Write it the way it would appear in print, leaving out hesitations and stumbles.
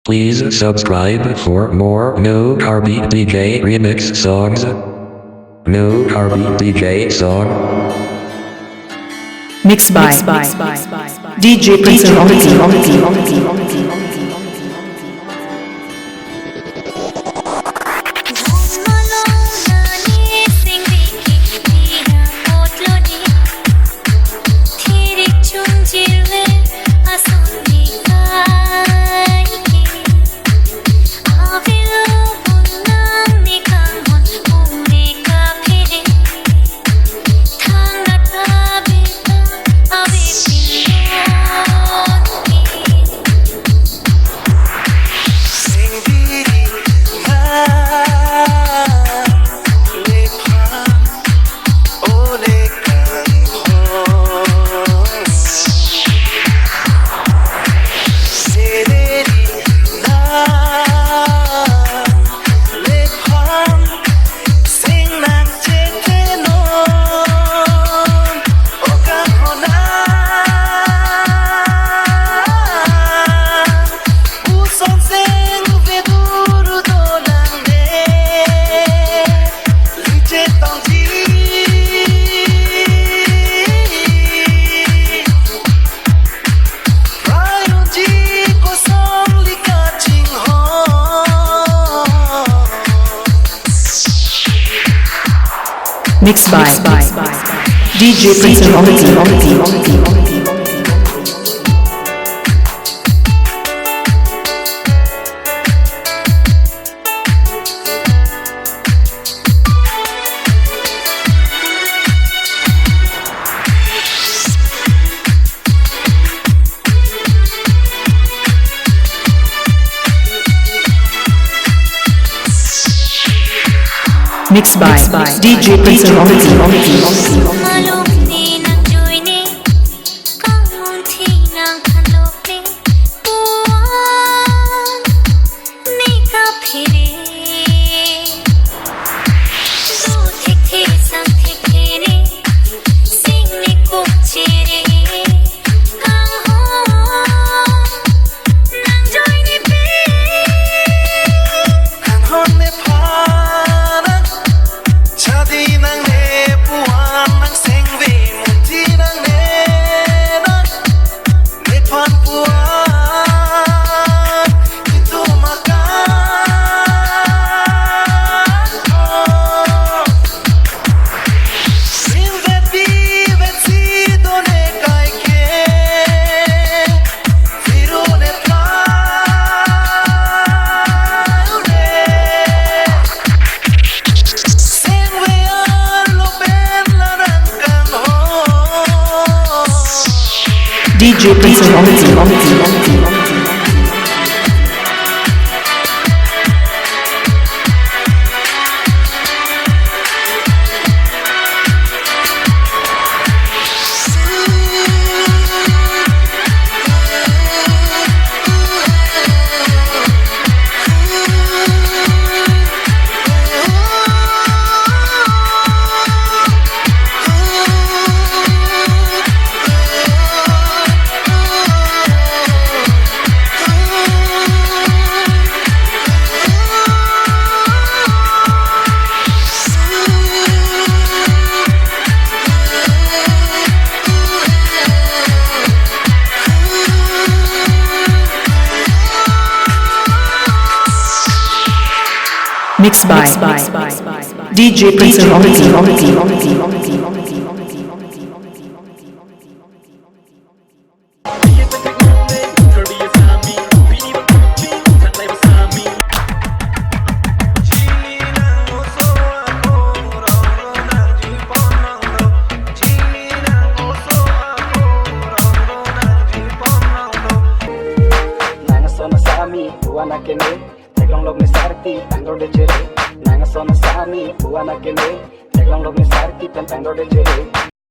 Please subscribe for more No Carbeat DJ remix songs. No Carbeat DJ song. Mixed by DJ Prince Mixed by DJ Prince Mixed by DJ Prince Mixed by DJ Prince Teglong log ni sarti, tangdor de jere. Nanga sona sami, buana kene. Teglong log ni sarti, tangdor de jere.